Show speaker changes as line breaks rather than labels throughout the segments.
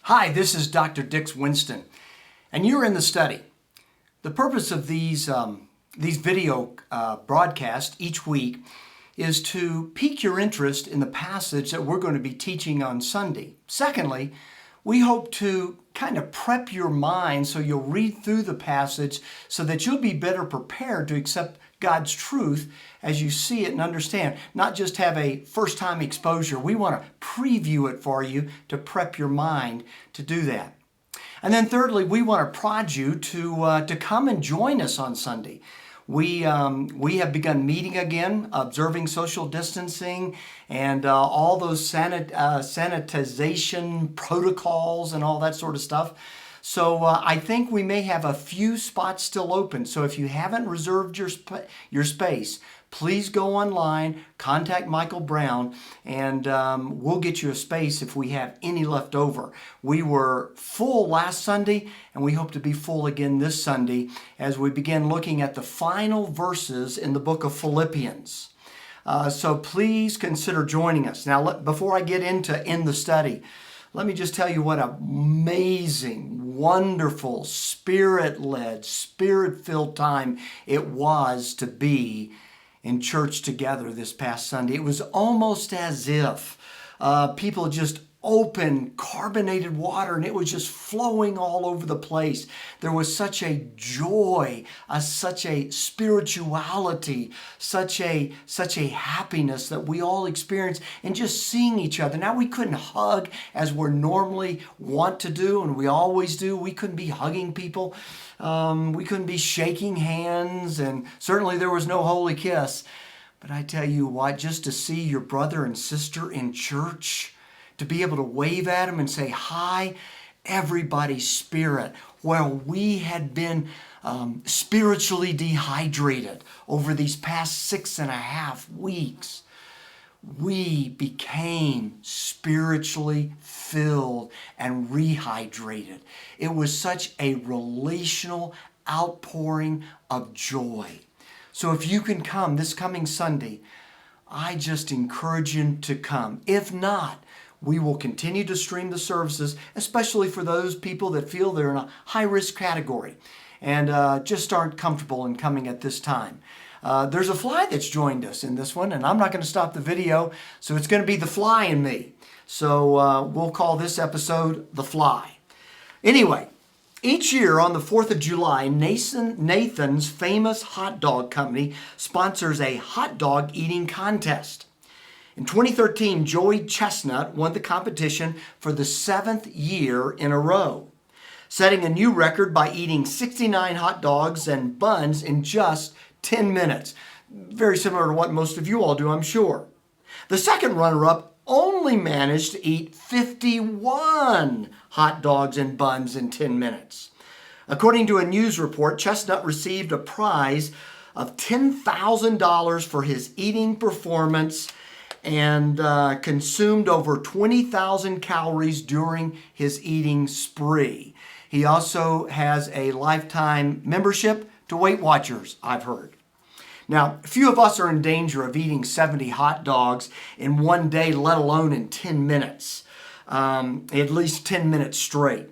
Hi, this is Dr. Dix Winston, and you're in the study. The purpose of these video broadcasts each week is to pique your interest in the passage that we're going to be teaching on Sunday. Secondly, we hope to kind of prep your mind so you'll read through the passage so that you'll be better prepared to accept God's truth as you see it and understand, not just have a first-time exposure. We want to preview it for you to prep your mind to do that. And then thirdly, we want to prod you to come and join us on Sunday. We have begun meeting again, observing social distancing and all those sanitization protocols and all that sort of stuff. So I think we may have a few spots still open. So if you haven't reserved your space, please go online, contact Michael Brown, and we'll get you a space if we have any left over. We were full last Sunday, and we hope to be full again this Sunday as we begin looking at the final verses in the book of Philippians. So please consider joining us. Now, before I get into the study, let me just tell you what an amazing, wonderful, Spirit-led, Spirit-filled time it was to be in church together this past Sunday. It was almost as if people just opened carbonated water and it was just flowing all over the place. There was such a joy, such a spirituality, such a happiness that we all experienced in just seeing each other. Now, we couldn't hug as we're normally want to do, and we always do. We couldn't be hugging people. We couldn't be shaking hands, and certainly there was no holy kiss. But I tell you what, just to see your brother and sister in church, to be able to wave at them and say hi, everybody's spirit. While we had been spiritually dehydrated over these past 6.5 weeks, we became spiritually filled and rehydrated. It was such a relational outpouring of joy. So if you can come this coming Sunday, I just encourage you to come. If not, we will continue to stream the services, especially for those people that feel they're in a high-risk category and just aren't comfortable in coming at this time. There's a fly that's joined us in this one, and I'm not going to stop the video, so it's going to be the fly and me. So we'll call this episode The Fly. Anyway, each year on the 4th of July, Nathan's famous hot dog company sponsors a hot dog eating contest. In 2013, Joey Chestnut won the competition for the 7th year in a row, setting a new record by eating 69 hot dogs and buns in just 10 minutes. Very similar to what most of you all do, I'm sure. The second runner-up only managed to eat 51 hot dogs and buns in 10 minutes. According to a news report, Chestnut received a prize of $10,000 for his eating performance and consumed over 20,000 calories during his eating spree. He also has a lifetime membership to Weight Watchers, I've heard. Now, few of us are in danger of eating 70 hot dogs in one day, let alone in 10 minutes, at least 10 minutes straight.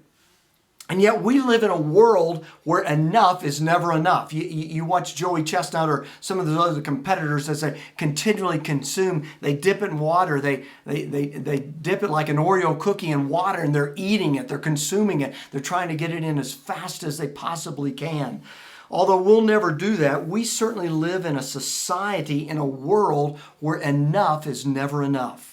And yet we live in a world where enough is never enough. You watch Joey Chestnut or some of the other competitors as they continually consume. They dip it in water. They dip it like an Oreo cookie in water, and they're eating it. They're consuming it. They're trying to get it in as fast as they possibly can. Although we'll never do that, we certainly live in a society, in a world where enough is never enough.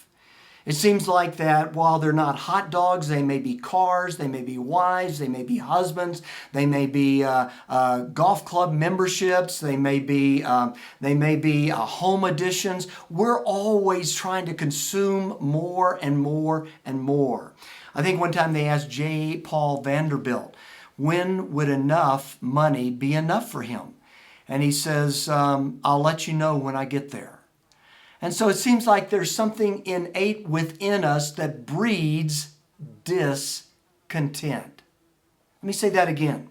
It seems like that while they're not hot dogs, they may be cars, they may be wives, they may be husbands, they may be golf club memberships, they may be home additions. We're always trying to consume more and more and more. I think one time they asked J. Paul Vanderbilt, when would enough money be enough for him? And he says, I'll let you know when I get there. And so it seems like there's something innate within us that breeds discontent. Let me say that again.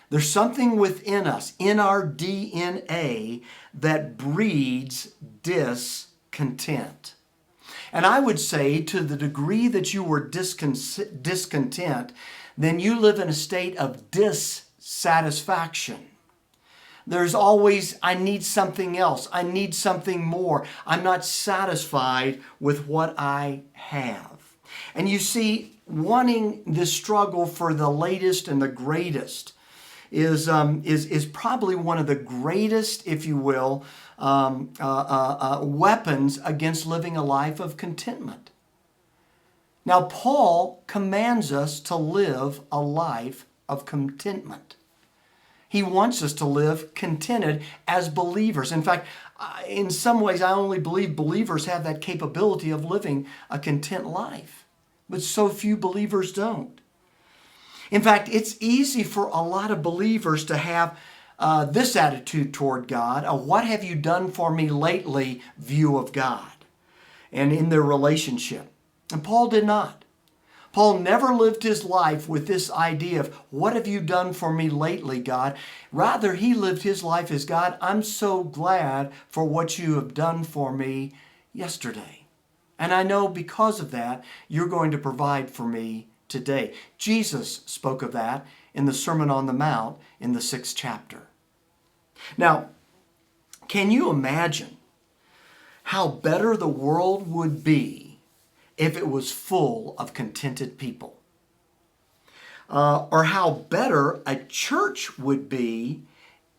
There's something within us, in our DNA, that breeds discontent. And I would say to the degree that you were discontent, then you live in a state of dissatisfaction. There's always, I need something else. I need something more. I'm not satisfied with what I have. And you see, wanting this struggle for the latest and the greatest is probably one of the greatest, if you will, weapons against living a life of contentment. Now, Paul commands us to live a life of contentment. He wants us to live contented as believers. In fact, in some ways, I only believe believers have that capability of living a content life. But so few believers don't. In fact, it's easy for a lot of believers to have this attitude toward God, a what have you done for me lately view of God and in their relationship. And Paul did not. Paul never lived his life with this idea of, what have you done for me lately, God? Rather, he lived his life as, God, I'm so glad for what you have done for me yesterday. And I know because of that, you're going to provide for me today. Jesus spoke of that in the Sermon on the Mount in the 6th chapter. Now, can you imagine how better the world would be if it was full of contented people? Or how better a church would be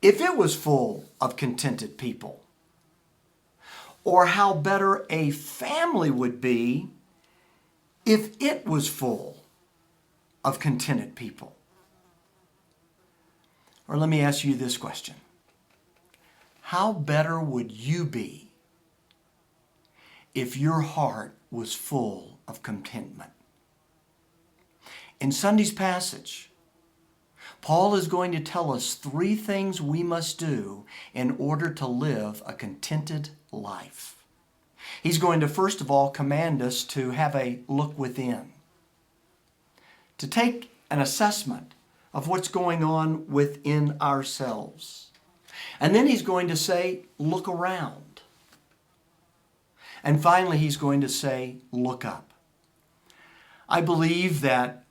if it was full of contented people? Or how better a family would be if it was full of contented people? Or let me ask you this question. How better would you be if your heart was full of contentment? In Sunday's passage, Paul is going to tell us 3 things we must do in order to live a contented life. He's going to first of all command us to have a look within, to take an assessment of what's going on within ourselves. And then he's going to say, look around. And finally, he's going to say, look up. I believe that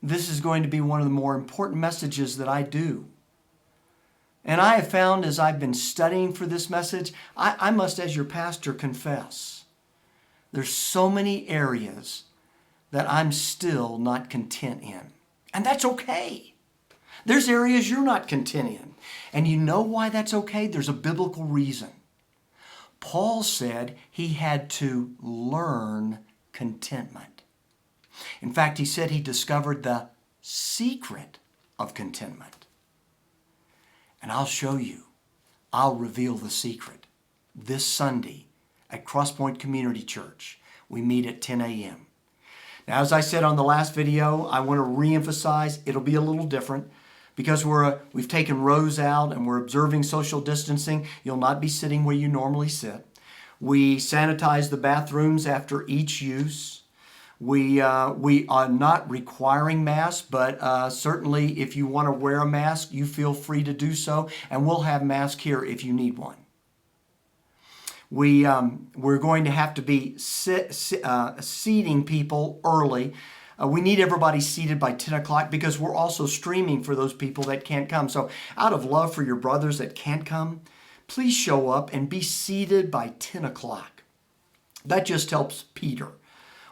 this is going to be one of the more important messages that I do. And I have found as I've been studying for this message, I must, as your pastor, confess, there's so many areas that I'm still not content in. And that's okay. There's areas you're not content in. And you know why that's okay? There's a biblical reason. Paul said he had to learn contentment. In fact, he said he discovered the secret of contentment. And I'll show you. I'll reveal the secret. This Sunday at Crosspoint Community Church, we meet at 10 a.m. Now, as I said on the last video, I want to reemphasize it'll be a little different because we've taken rows out and we're observing social distancing. You'll not be sitting where you normally sit. We sanitize the bathrooms after each use. We are not requiring masks, but certainly if you want to wear a mask, you feel free to do so, and we'll have masks here if you need one. We're going to have to be seating people early. We need everybody seated by 10 o'clock because we're also streaming for those people that can't come. So out of love for your brothers that can't come, please show up and be seated by 10 o'clock. That just helps Peter.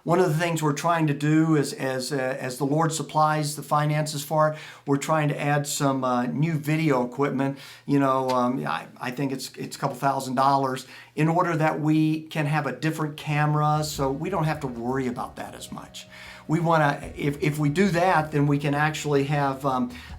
One of the things we're trying to do is, as the Lord supplies the finances for it, we're trying to add some new video equipment. I think it's a couple $1,000 in order that we can have a different camera, so we don't have to worry about that as much. We want to, if we do that, then we can actually have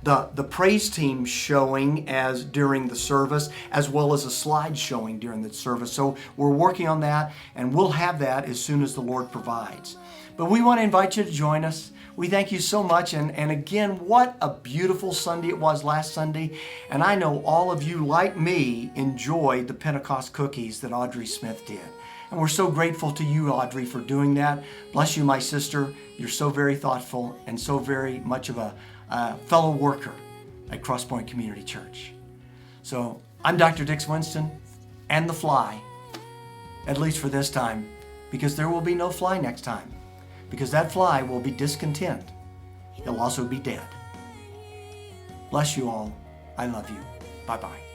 the praise team showing as during the service, as well as a slide showing during the service. So we're working on that, and we'll have that as soon as the Lord provides. But we want to invite you to join us. We thank you so much, and again, what a beautiful Sunday it was last Sunday. And I know all of you, like me, enjoyed the Pentecost cookies that Audrey Smith did. And we're so grateful to you, Audrey, for doing that. Bless you, my sister. You're so very thoughtful and so very much of a fellow worker at Crosspoint Community Church. So I'm Dr. Dix Winston and the Fly, at least for this time. because there will be no fly next time, because that fly will be discontent. He'll also be dead. Bless you all. I love you. Bye-bye.